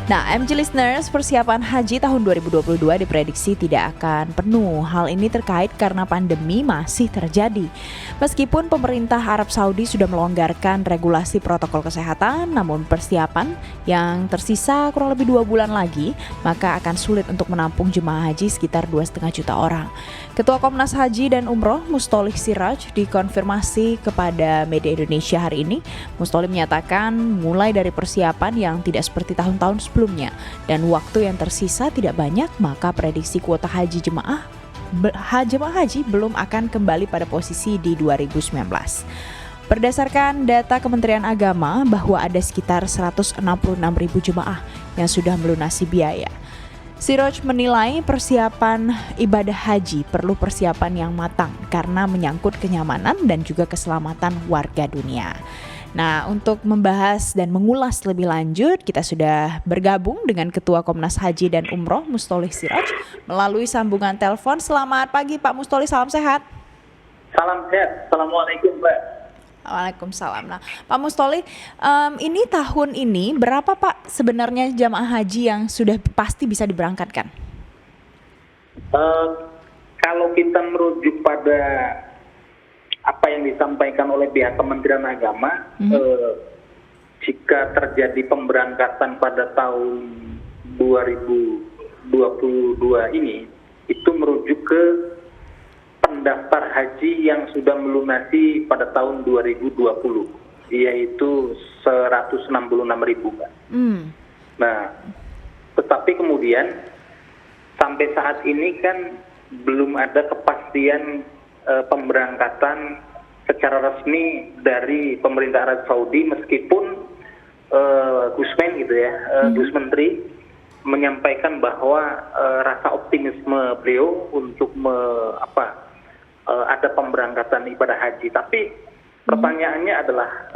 Nah, MG Listeners, persiapan haji tahun 2022 diprediksi tidak akan penuh. Hal ini terkait karena pandemi masih terjadi. Meskipun pemerintah Arab Saudi sudah melonggarkan regulasi protokol kesehatan, namun persiapan yang tersisa kurang lebih 2 bulan lagi, maka akan sulit untuk menampung jemaah haji sekitar 2,5 juta orang. Ketua Komnas Haji dan Umroh, Mustolih Siraj, dikonfirmasi kepada media Indonesia hari ini. Mustolih menyatakan mulai dari persiapan yang tidak seperti tahun-tahun sebelumnya dan waktu yang tersisa tidak banyak, maka prediksi kuota haji jemaah haji belum akan kembali pada posisi di 2019. Berdasarkan data Kementerian Agama bahwa ada sekitar 166.000 jemaah yang sudah melunasi biaya. Siraj menilai persiapan ibadah haji perlu persiapan yang matang karena menyangkut kenyamanan dan juga keselamatan warga dunia. Nah, untuk membahas dan mengulas lebih lanjut, kita sudah bergabung dengan Ketua Komnas Haji dan Umroh, Mustolih Siraj, melalui sambungan telepon. Selamat pagi Pak Mustolih, salam sehat. Salam sehat, Assalamualaikum Mbak. Waalaikumsalam. Nah, Pak Mustolih, ini tahun ini berapa Pak sebenarnya jamaah haji yang sudah pasti bisa diberangkatkan? Kalau kita merujuk pada apa yang disampaikan oleh pihak Kementerian Agama, jika terjadi pemberangkatan pada tahun 2022 ini, itu merujuk ke pendaftar haji yang sudah melunasi pada tahun 2020, yaitu 166.000, Mbak. Nah, tetapi kemudian sampai saat ini kan belum ada kepastian pemberangkatan secara resmi dari pemerintah Arab Saudi, meskipun Gusmen gitu ya, Gus Menteri menyampaikan bahwa rasa optimisme beliau untuk ada pemberangkatan ibadah haji. Tapi pertanyaannya adalah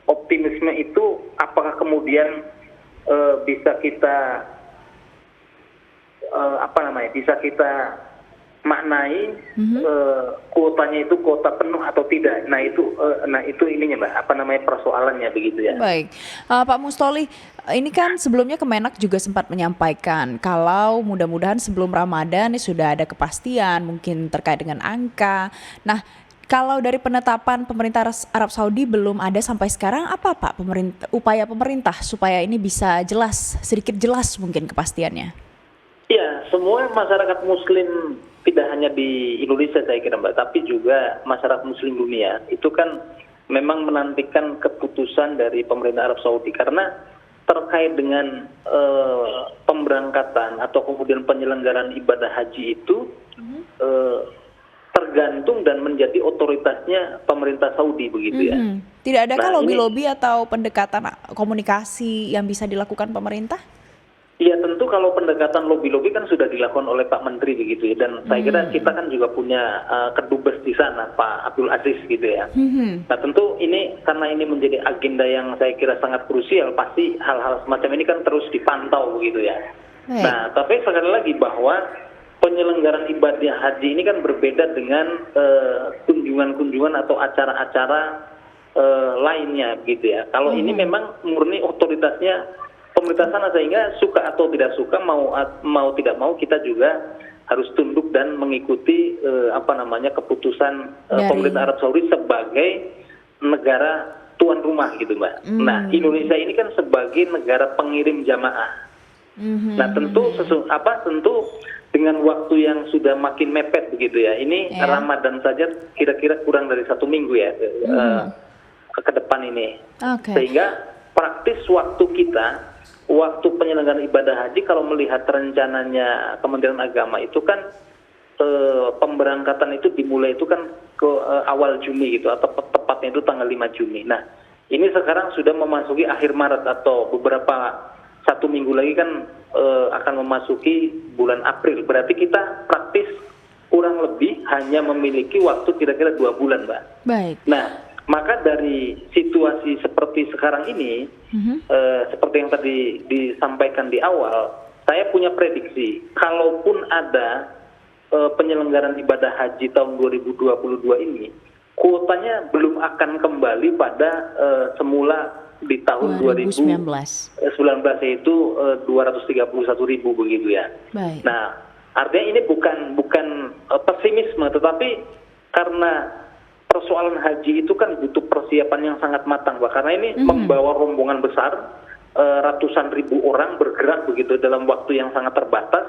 optimisme itu apakah kemudian bisa kita maknai kuotanya itu kuota penuh atau tidak. Nah itu ininya Mbak, persoalannya begitu ya. Baik, Pak Mustolih, ini kan sebelumnya Kemenak juga sempat menyampaikan kalau mudah-mudahan sebelum Ramadan ini sudah ada kepastian mungkin terkait dengan angka. Nah, kalau dari penetapan pemerintah Arab Saudi belum ada sampai sekarang, apa Pak upaya pemerintah supaya ini bisa sedikit jelas mungkin kepastiannya? Ya, semua masyarakat Muslim tidak hanya di Indonesia saya kira Mbak, tapi juga masyarakat Muslim dunia itu kan memang menantikan keputusan dari pemerintah Arab Saudi, karena terkait dengan pemberangkatan atau kemudian penyelenggaraan ibadah haji itu tergantung dan menjadi otoritasnya pemerintah Saudi begitu ya. Tidak adakah lobby-lobby atau pendekatan komunikasi yang bisa dilakukan pemerintah? Ya tentu kalau pendekatan lobby-lobby kan sudah dilakukan oleh Pak Menteri begitu ya, dan saya kira kita kan juga punya kedubes di sana Pak Abdul Aziz gitu ya. Nah tentu ini karena ini menjadi agenda yang saya kira sangat krusial, pasti hal-hal semacam ini kan terus dipantau begitu ya. Nah tapi sekali lagi bahwa penyelenggaraan ibadah haji ini kan berbeda dengan kunjungan-kunjungan atau acara-acara lainnya begitu ya. Kalau ini memang murni otoritasnya pemerintah sana, sehingga suka atau tidak suka, mau tidak mau kita juga harus tunduk dan mengikuti keputusan pemerintah Arab Saudi sebagai negara tuan rumah gitu Mbak. Nah Indonesia ini kan sebagai negara pengirim jamaah. Nah tentu dengan waktu yang sudah makin mepet begitu ya. Ini Ramadan saja kira-kira kurang dari 1 minggu ya ke depan ini. Sehingga praktis waktu penyelenggaraan ibadah haji, kalau melihat rencananya Kementerian Agama itu kan pemberangkatan itu dimulai itu kan ke awal Juni gitu, atau tepatnya itu tanggal 5 Juni. Nah ini sekarang sudah memasuki akhir Maret, atau beberapa 1 minggu lagi kan akan memasuki bulan April. Berarti kita praktis kurang lebih hanya memiliki waktu kira-kira 2 bulan Mbak. Baik. Nah maka dari situasi seperti sekarang ini, seperti yang tadi disampaikan di awal, saya punya prediksi, kalaupun ada penyelenggaraan ibadah haji tahun 2022 ini, kuotanya belum akan kembali pada semula di tahun 2019 yaitu 231.000 begitu ya. Baik. Nah, artinya ini bukan pesimisme, tetapi karena persoalan haji itu kan butuh persiapan yang sangat matang, Pak. Karena ini membawa rombongan besar, ratusan ribu orang bergerak begitu dalam waktu yang sangat terbatas,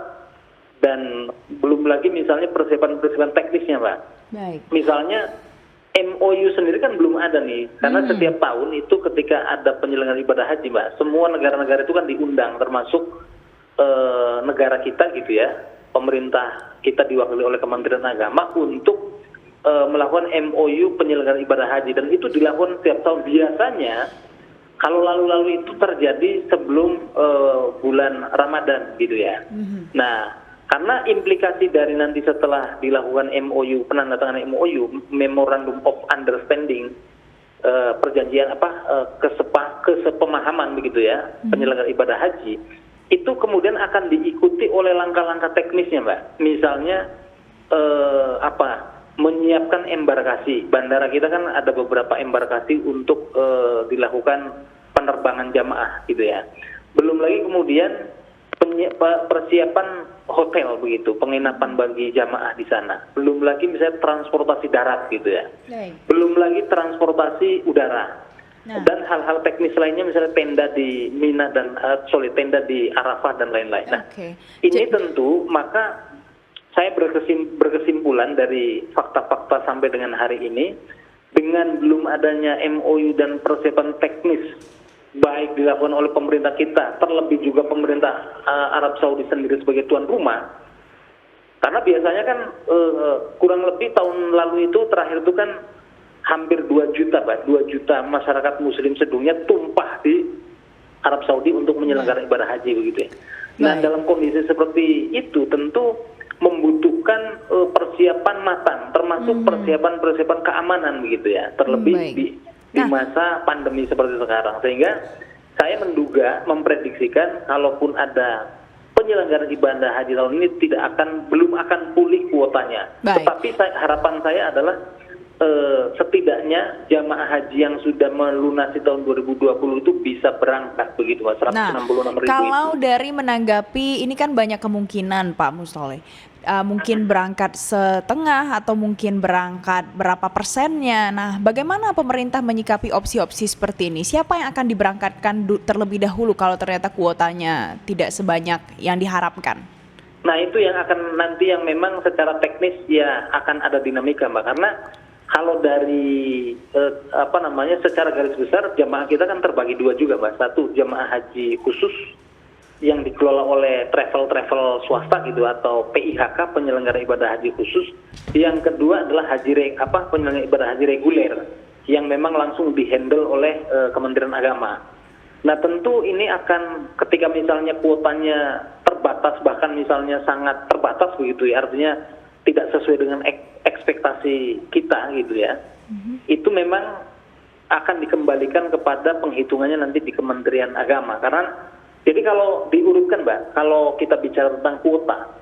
dan belum lagi misalnya persiapan teknisnya, Pak. Baik. Misalnya MOU sendiri kan belum ada nih, karena setiap tahun itu ketika ada penyelenggaraan ibadah haji, Mbak, semua negara-negara itu kan diundang, termasuk negara kita gitu ya, pemerintah kita diwakili oleh Kementerian Agama untuk melakukan MOU penyelenggaraan ibadah haji, dan itu dilakukan setiap tahun. Biasanya kalau lalu-lalu itu terjadi sebelum bulan Ramadan gitu ya. Nah, karena implikasi dari nanti setelah dilakukan MOU, penandatanganan MOU, Memorandum of Understanding, perjanjian kesepemahaman begitu ya, penyelenggaraan ibadah haji, itu kemudian akan diikuti oleh langkah-langkah teknisnya, Mbak. Misalnya menyiapkan embarkasi. Bandara kita kan ada beberapa embarkasi untuk dilakukan penerbangan jamaah gitu ya. Belum lagi kemudian persiapan hotel begitu, penginapan bagi jamaah di sana. Belum lagi misalnya transportasi darat gitu ya. Belum lagi transportasi udara. Dan hal-hal teknis lainnya, misalnya tenda di Mina dan tenda di Arafah dan lain-lain. Nah, ini tentu maka saya berkesimpulan dari fakta-fakta sampai dengan hari ini, dengan belum adanya MOU dan persiapan teknis baik dilakukan oleh pemerintah kita, terlebih juga pemerintah Arab Saudi sendiri sebagai tuan rumah. Karena biasanya kan kurang lebih tahun lalu itu terakhir itu kan hampir 2 juta, Pak. 2 juta masyarakat muslim sedunia tumpah di Arab Saudi untuk menyelenggarakan ibadah haji begitu ya. Nah, dalam kondisi seperti itu tentu membutuhkan persiapan matang, termasuk persiapan keamanan begitu ya, terlebih di masa pandemi seperti sekarang. Sehingga saya menduga, memprediksikan kalaupun ada penyelenggaraan ibadah haji tahun ini belum akan pulih kuotanya. Tetapi harapan saya adalah setidaknya jamaah haji yang sudah melunasi tahun 2020 itu bisa berangkat begitu, Mas. 166.000 kalau itu. dari menanggapi ini kan banyak kemungkinan, Pak Mustoleh. Mungkin berangkat setengah atau mungkin berangkat berapa persennya. Nah, bagaimana pemerintah menyikapi opsi-opsi seperti ini? Siapa yang akan diberangkatkan terlebih dahulu kalau ternyata kuotanya tidak sebanyak yang diharapkan? Nah, itu yang akan nanti yang memang secara teknis ya akan ada dinamika, Mbak. Karena kalau dari secara garis besar jamaah kita kan terbagi 2 juga, Mbak. Satu, jamaah haji khusus yang dikelola oleh travel swasta gitu atau PIHK, penyelenggara ibadah haji khusus. Yang kedua adalah penyelenggara ibadah haji reguler yang memang langsung dihandle oleh Kementerian Agama. Nah, tentu ini akan ketika misalnya kuotanya terbatas, bahkan misalnya sangat terbatas begitu ya, artinya tidak sesuai dengan ekspektasi kita gitu ya. Itu memang akan dikembalikan kepada penghitungannya nanti di Kementerian Agama. Karena jadi kalau diurutkan, Mbak, kalau kita bicara tentang kuota,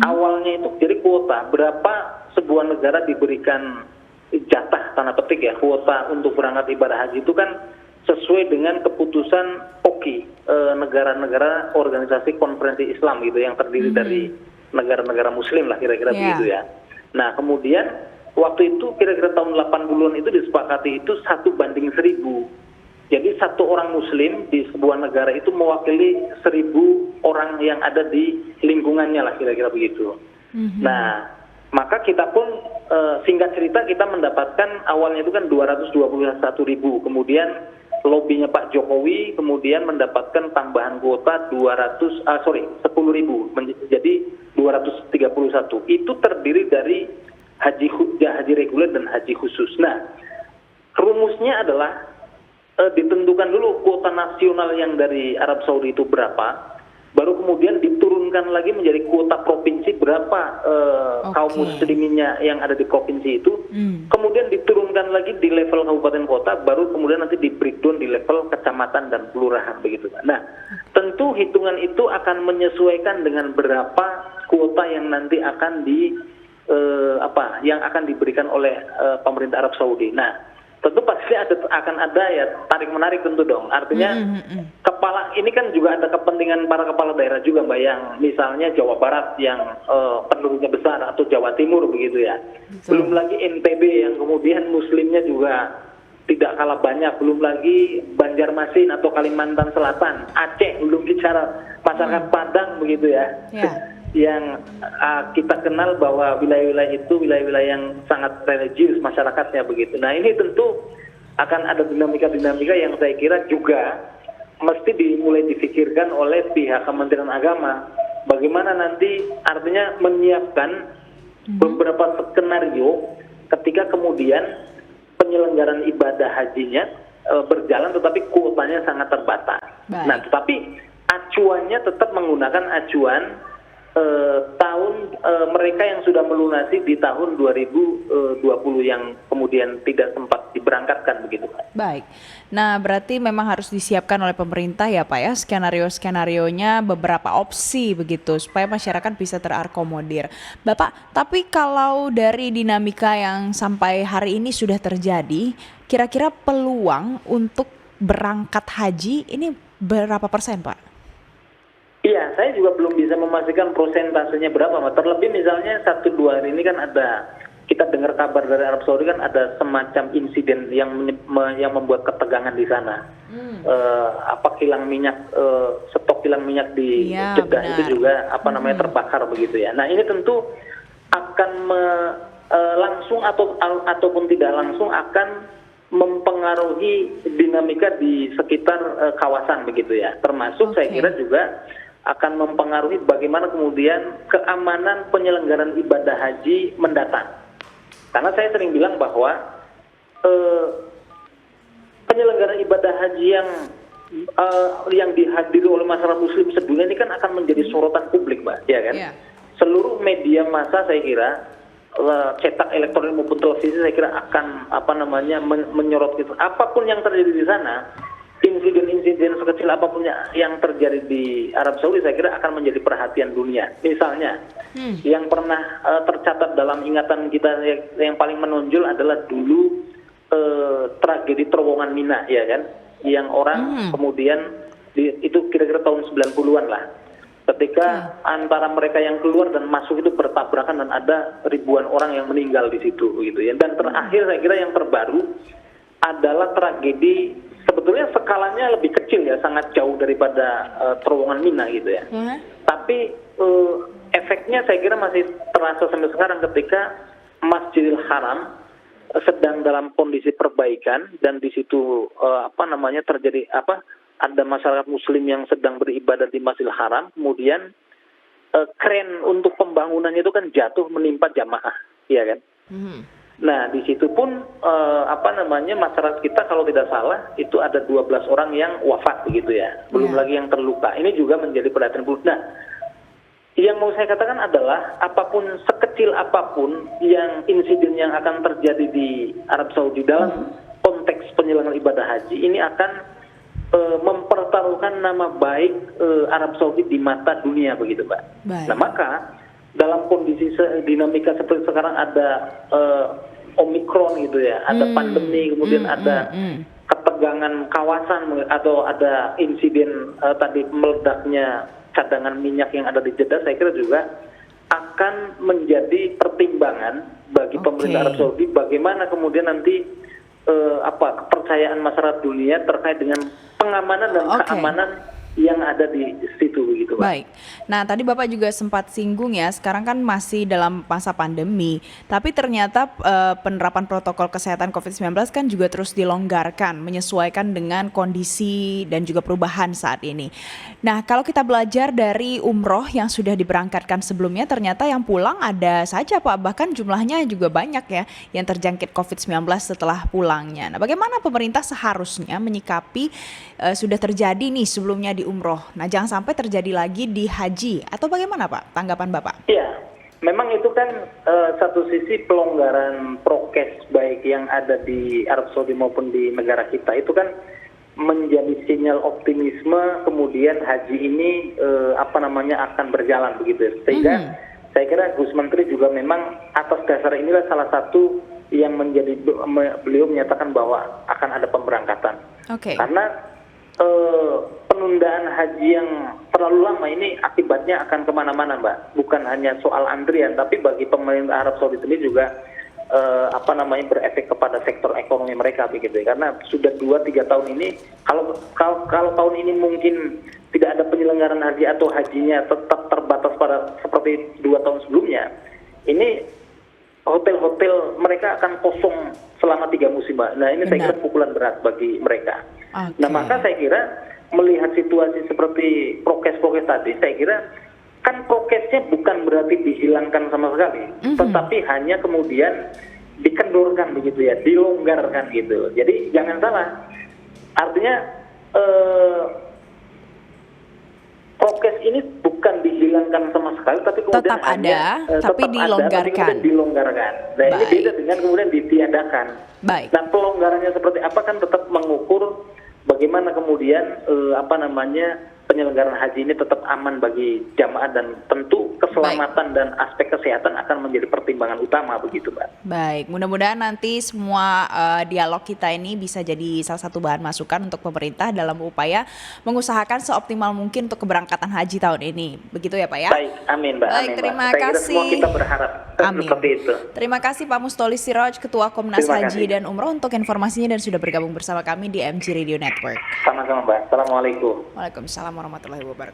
awalnya itu jadi kuota berapa sebuah negara diberikan jatah tanda petik ya, kuota untuk berangkat ibadah haji itu kan sesuai dengan keputusan POKI, negara-negara organisasi konferensi Islam gitu yang terdiri dari negara-negara muslim lah kira-kira begitu ya. Nah, kemudian waktu itu kira-kira tahun 80-an itu disepakati itu 1:1000. Jadi satu orang muslim di sebuah negara itu mewakili 1000 orang yang ada di lingkungannya lah kira-kira begitu. Nah, maka kita pun singkat cerita kita mendapatkan awalnya itu kan 221.000. Kemudian lobbynya Pak Jokowi kemudian mendapatkan tambahan kuota 10.000 jadi 231. Itu terdiri dari haji reguler dan haji khusus. Nah, rumusnya adalah ditentukan dulu kuota nasional yang dari Arab Saudi itu berapa, baru kemudian diturunkan lagi menjadi kuota provinsi berapa kaum musliminnya yang ada di provinsi itu, kemudian diturunkan lagi di level kabupaten kota, baru kemudian nanti di breakdown di level kecamatan dan kelurahan begitu. Nah, tentu hitungan itu akan menyesuaikan dengan berapa kuota yang nanti akan yang akan diberikan oleh pemerintah Arab Saudi. Nah, tentu pasti akan ada ya tarik menarik tentu dong. Artinya kepala ini kan juga ada kepentingan para kepala daerah juga Mbak, yang misalnya Jawa Barat yang penduduknya besar atau Jawa Timur begitu ya. Belum lagi NTB yang kemudian muslimnya juga tidak kalah banyak, belum lagi Banjarmasin atau Kalimantan Selatan, Aceh, belum bicara masyarakat Padang begitu ya. Yang kita kenal bahwa wilayah-wilayah itu wilayah-wilayah yang sangat religius masyarakatnya begitu. Nah ini tentu akan ada dinamika-dinamika yang saya kira juga mesti dimulai difikirkan oleh pihak Kementerian Agama. Bagaimana nanti artinya menyiapkan beberapa skenario ketika kemudian penyelenggaraan ibadah hajinya berjalan tetapi kuotanya sangat terbatas. Nah tetapi acuannya tetap menggunakan acuan tahun mereka yang sudah melunasi di tahun 2020 yang kemudian tidak sempat diberangkatkan begitu Pak. Baik, nah berarti memang harus disiapkan oleh pemerintah ya Pak ya, skenario-skenarionya beberapa opsi begitu supaya masyarakat bisa terakomodir. Bapak, tapi kalau dari dinamika yang sampai hari ini sudah terjadi, kira-kira peluang untuk berangkat haji ini berapa persen Pak? Iya, saya juga belum bisa memastikan prosentasenya berapa, Mas. Terlebih misalnya 1-2 hari ini kan ada, kita dengar kabar dari Arab Saudi kan ada semacam insiden yang membuat ketegangan di sana. Kilang minyak, stok kilang minyak di Jeddah itu juga terbakar begitu ya. Nah ini tentu akan langsung ataupun tidak langsung akan mempengaruhi dinamika di sekitar kawasan begitu ya. Termasuk saya kira juga akan mempengaruhi bagaimana kemudian keamanan penyelenggaraan ibadah haji mendatang. Karena saya sering bilang bahwa penyelenggaraan ibadah haji yang dihadiri oleh masyarakat muslim sedunia ini kan akan menjadi sorotan publik, Mbak, ya kan? Yeah. Seluruh media massa saya kira cetak elektronik maupun televisi saya kira akan menyorot itu. Apapun yang terjadi di sana, insiden-insiden sekecil apapun yang terjadi di Arab Saudi saya kira akan menjadi perhatian dunia. Misalnya yang pernah tercatat dalam ingatan kita yang paling menonjol adalah dulu tragedi terowongan Mina ya kan, yang orang kemudian itu kira-kira tahun 90-an lah, ketika antara mereka yang keluar dan masuk itu bertabrakan dan ada ribuan orang yang meninggal di situ gitu ya. Dan terakhir saya kira yang terbaru adalah tragedi sebetulnya skalanya lebih kecil ya, sangat jauh daripada terowongan Mina gitu ya. Tapi efeknya saya kira masih terasa sampai sekarang ketika Masjidil Haram sedang dalam kondisi perbaikan dan di situ terjadi ada masyarakat muslim yang sedang beribadah di Masjidil Haram, kemudian kren untuk pembangunannya itu kan jatuh menimpa jamaah, ya kan? Nah, di situ pun masyarakat kita kalau tidak salah itu ada 12 orang yang wafat begitu ya. Belum lagi yang terluka. Ini juga menjadi perhatian publik. Nah, yang mau saya katakan adalah apapun sekecil apapun yang insiden yang akan terjadi di Arab Saudi dalam konteks penyelenggaraan ibadah haji ini akan mempertaruhkan nama baik Arab Saudi di mata dunia begitu, Pak. Nah, maka dalam kondisi dinamika seperti sekarang ada Omikron gitu ya, ada pandemi, kemudian ada ketegangan kawasan atau ada insiden tadi meledaknya cadangan minyak yang ada di Jeddah, saya kira juga akan menjadi pertimbangan bagi pemerintah Arab Saudi bagaimana kemudian nanti kepercayaan masyarakat dunia terkait dengan pengamanan dan keamanan yang ada di situ begitu, Pak. Baik. Nah, tadi Bapak juga sempat singgung ya, sekarang kan masih dalam masa pandemi, tapi ternyata penerapan protokol kesehatan COVID-19 kan juga terus dilonggarkan, menyesuaikan dengan kondisi dan juga perubahan saat ini. Nah, kalau kita belajar dari umroh yang sudah diberangkatkan sebelumnya, ternyata yang pulang ada saja, Pak, bahkan jumlahnya juga banyak ya yang terjangkit COVID-19 setelah pulangnya. Nah, bagaimana pemerintah seharusnya menyikapi sudah terjadi nih sebelumnya di umroh. Nah, jangan sampai terjadi lagi di haji atau bagaimana, Pak? Tanggapan Bapak? Iya, memang itu kan satu sisi pelonggaran prokes baik yang ada di Arab Saudi maupun di negara kita itu kan menjadi sinyal optimisme kemudian haji ini akan berjalan begitu. Sehingga saya kira Gus Menteri juga memang atas dasar inilah salah satu yang menjadi beliau menyatakan bahwa akan ada pemberangkatan. Oke. Karena penundaan haji yang terlalu lama ini akibatnya akan kemana-mana, Mbak. Bukan hanya soal antrian, tapi bagi pemerintah Arab Saudi sendiri juga berefek kepada sektor ekonomi mereka begitu ya. Karena sudah 2-3 tahun ini kalau tahun ini mungkin tidak ada penyelenggaraan haji atau hajinya tetap terbatas pada seperti 2 tahun sebelumnya, ini hotel-hotel mereka akan kosong selama 3 musim, Mbak. Nah ini saya kira pukulan berat bagi mereka. Okay. Nah maka saya kira melihat situasi seperti prokes-prokes tadi, saya kira kan prokesnya bukan berarti dihilangkan sama sekali, tetapi hanya kemudian dikendorkan begitu ya, dilonggarkan gitu. Jadi jangan salah, artinya prokes ini bukan dihilangkan sama sekali, tapi kemudian tetap ada, tapi dilonggarkan. Nah ini beda dengan kemudian ditiadakan. Baik. Nah pelonggarannya seperti apa kan tetap mengukur bagaimana kemudian penyelenggaraan haji ini tetap aman bagi jamaah, dan tentu keselamatan dan aspek kesehatan akan menjadi pertimbangan utama begitu, Mbak. Baik, mudah-mudahan nanti semua dialog kita ini bisa jadi salah satu bahan masukan untuk pemerintah dalam upaya mengusahakan seoptimal mungkin untuk keberangkatan haji tahun ini. Begitu ya Pak ya? Baik, amin Mbak. Baik, amin, terima Mbak. Saya kira kasih. semua kita berharap seperti itu. Terima kasih Pak Mustolis Siroj, Ketua Komnas Terima Haji kasih. dan Umroh untuk informasinya dan sudah bergabung bersama kami di MG Radio Network. Sama-sama Mbak. Assalamualaikum. Waalaikumsalam warahmatullahi wabarakatuh.